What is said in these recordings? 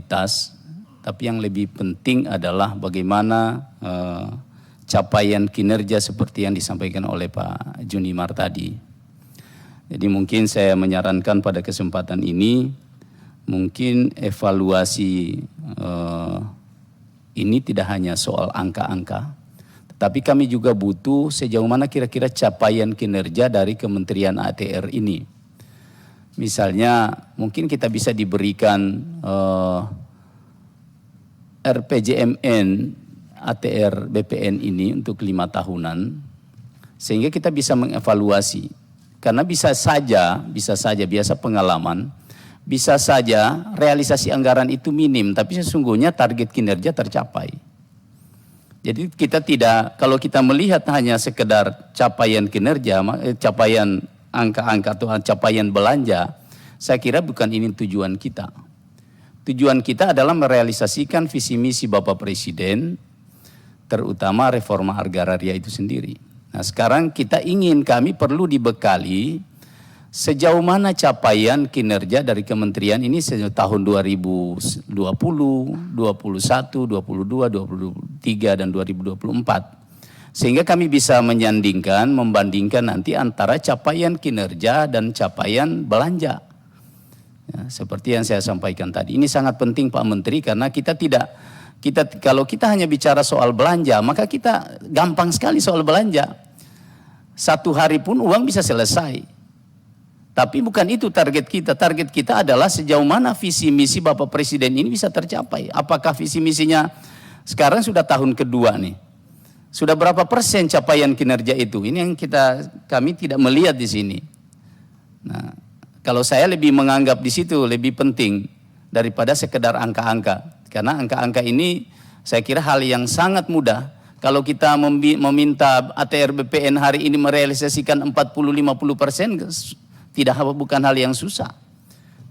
kualitas, tapi yang lebih penting adalah bagaimana capaian kinerja seperti yang disampaikan oleh Pak Junimar tadi. Jadi mungkin saya menyarankan pada kesempatan ini, mungkin evaluasi ini tidak hanya soal angka-angka, tetapi kami juga butuh sejauh mana kira-kira capaian kinerja dari Kementerian ATR ini. Misalnya mungkin kita bisa diberikan RPJMN ATR BPN ini untuk 5 tahunan, sehingga kita bisa mengevaluasi. Karena bisa saja biasa pengalaman, bisa saja realisasi anggaran itu minim, tapi sesungguhnya target kinerja tercapai. Jadi kita tidak, kalau kita melihat hanya sekedar capaian kinerja, capaian angka-angka atau capaian belanja, saya kira bukan ini tujuan kita. Tujuan kita adalah merealisasikan visi misi Bapak Presiden, terutama reforma agraria itu sendiri. Nah sekarang kami perlu dibekali sejauh mana capaian kinerja dari kementerian ini sejauh tahun 2020, 21, 22, 23, dan 2024. Sehingga kami bisa membandingkan nanti antara capaian kinerja dan capaian belanja. Ya, seperti yang saya sampaikan tadi. Ini sangat penting Pak Menteri, karena kalau kita hanya bicara soal belanja, maka kita gampang sekali soal belanja. 1 hari pun uang bisa selesai. Tapi bukan itu target kita. Target kita adalah sejauh mana visi misi Bapak Presiden ini bisa tercapai. Apakah visi misinya sekarang sudah tahun kedua nih. Sudah berapa persen capaian kinerja itu? Ini yang kami tidak melihat di sini. Nah, kalau saya lebih menganggap di situ lebih penting daripada sekedar angka-angka. Karena angka-angka ini saya kira hal yang sangat mudah. Kalau kita meminta ATR BPN hari ini merealisasikan 40-50%, bukan hal yang susah.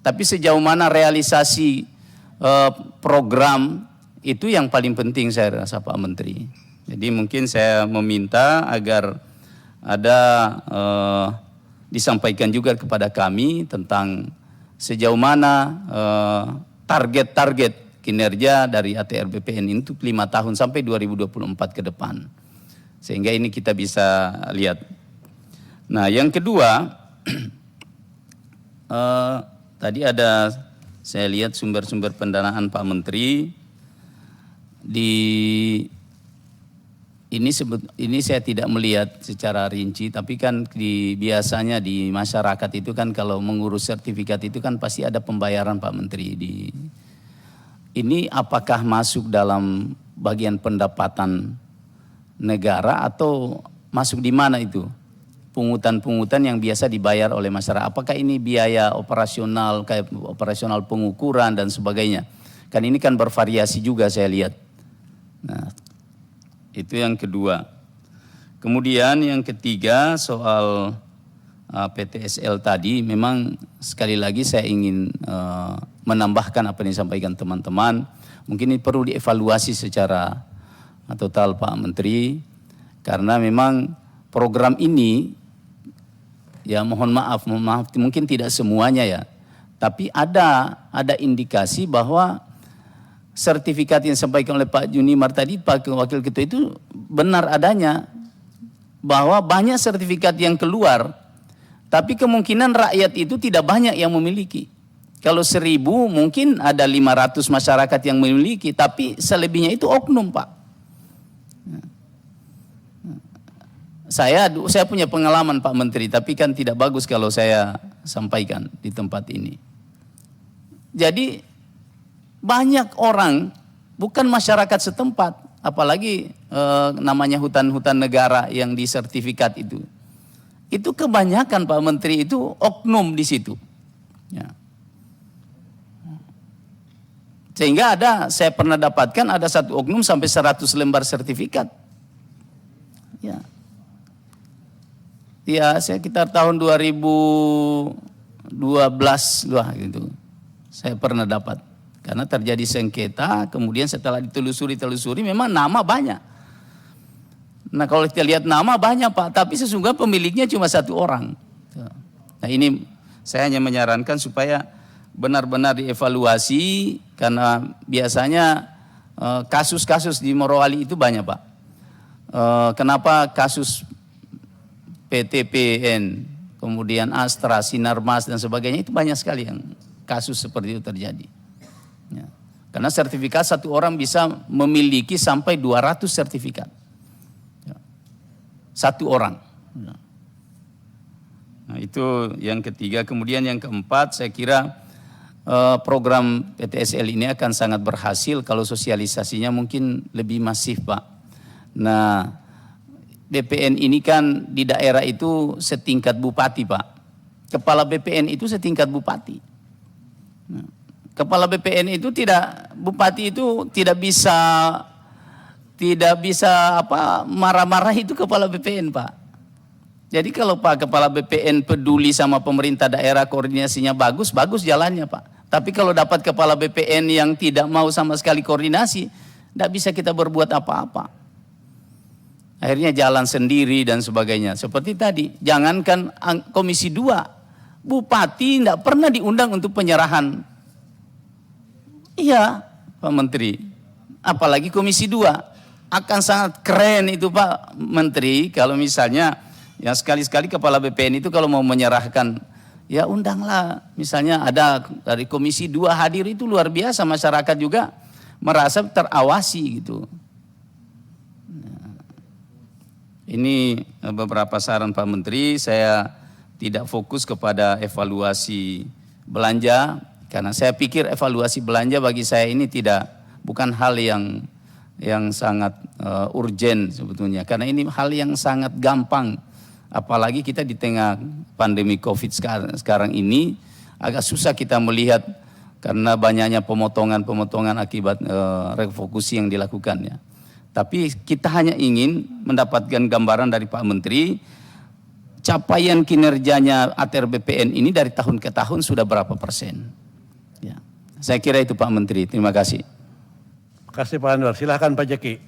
Tapi sejauh mana realisasi program itu yang paling penting saya rasa Pak Menteri. Jadi mungkin saya meminta agar ada disampaikan juga kepada kami tentang sejauh mana target-target kinerja dari ATR BPN ini untuk 5 tahun sampai 2024 ke depan. Sehingga ini kita bisa lihat. Nah yang kedua, tadi saya lihat sumber-sumber pendanaan Pak Menteri. Ini saya tidak melihat secara rinci, tapi kan biasanya di masyarakat itu kan kalau mengurus sertifikat itu kan pasti ada pembayaran Pak Menteri. Ini apakah masuk dalam bagian pendapatan negara atau masuk di mana itu? Pungutan-pungutan yang biasa dibayar oleh masyarakat. Apakah ini biaya operasional, kayak operasional pengukuran dan sebagainya? Kan ini kan bervariasi juga saya lihat. Nah, itu yang kedua. Kemudian yang ketiga soal PTSL tadi, memang sekali lagi saya ingin menambahkan apa yang disampaikan teman-teman. Mungkin ini perlu dievaluasi secara total Pak Menteri, karena memang program ini, ya mohon maaf mungkin tidak semuanya ya, tapi ada indikasi bahwa sertifikat yang disampaikan oleh Pak Junimar tadi, Pak Wakil Ketua, itu benar adanya, bahwa banyak sertifikat yang keluar, tapi kemungkinan rakyat itu tidak banyak yang memiliki. Kalau 1000 mungkin ada 500 masyarakat yang memiliki, tapi selebihnya itu oknum Pak. Saya punya pengalaman Pak Menteri, tapi kan tidak bagus kalau saya sampaikan di tempat ini. Jadi banyak orang, bukan masyarakat setempat, apalagi namanya hutan-hutan negara yang disertifikat itu kebanyakan Pak Menteri itu oknum di situ. Ya. Sehingga saya pernah dapatkan ada satu oknum sampai 100 lembar sertifikat. Ya. Ya, sekitar tahun 2012 lah gitu. Saya pernah dapat. Karena terjadi sengketa, kemudian setelah ditelusuri memang nama banyak. Nah kalau kita lihat nama banyak Pak, tapi sesungguhnya pemiliknya cuma 1 orang. Nah ini saya hanya menyarankan supaya benar-benar dievaluasi, karena biasanya kasus-kasus di Morowali itu banyak, Pak. Kenapa kasus PTPN, kemudian Astra, Sinarmas dan sebagainya itu banyak sekali yang kasus seperti itu terjadi. Ya. Karena sertifikat satu orang bisa memiliki sampai 200 sertifikat. Ya. Satu orang. Ya. Nah, itu yang ketiga. Kemudian yang keempat, saya kira program PTSL ini akan sangat berhasil kalau sosialisasinya mungkin lebih masif, Pak. Nah, BPN ini kan di daerah itu setingkat bupati, Pak. Kepala BPN itu setingkat bupati. Nah, kepala BPN itu bupati itu tidak bisa marah-marah itu kepala BPN, Pak. Jadi kalau Pak Kepala BPN peduli sama pemerintah daerah, koordinasinya bagus jalannya, Pak. Tapi kalau dapat kepala BPN yang tidak mau sama sekali koordinasi, tidak bisa kita berbuat apa-apa. Akhirnya jalan sendiri dan sebagainya. Seperti tadi, jangankan Komisi 2, Bupati tidak pernah diundang untuk penyerahan. Iya, Pak Menteri. Apalagi Komisi 2. Akan sangat keren itu Pak Menteri kalau misalnya ya sekali-sekali kepala BPN itu kalau mau menyerahkan, ya undanglah. Misalnya ada dari Komisi 2 hadir, itu luar biasa, masyarakat juga merasa terawasi gitu. Nah, ini beberapa saran Pak Menteri. Saya tidak fokus kepada evaluasi belanja, karena saya pikir evaluasi belanja bagi saya ini bukan hal yang sangat urgen sebetulnya, karena ini hal yang sangat gampang. Apalagi kita di tengah pandemi COVID sekarang ini agak susah kita melihat karena banyaknya pemotongan akibat refocusing yang dilakukannya. Tapi kita hanya ingin mendapatkan gambaran dari Pak Menteri, capaian kinerjanya ATR BPN ini dari tahun ke tahun sudah berapa persen. Ya. Saya kira itu Pak Menteri, terima kasih. Terima kasih Pak Anwar, silahkan Pak Jeki.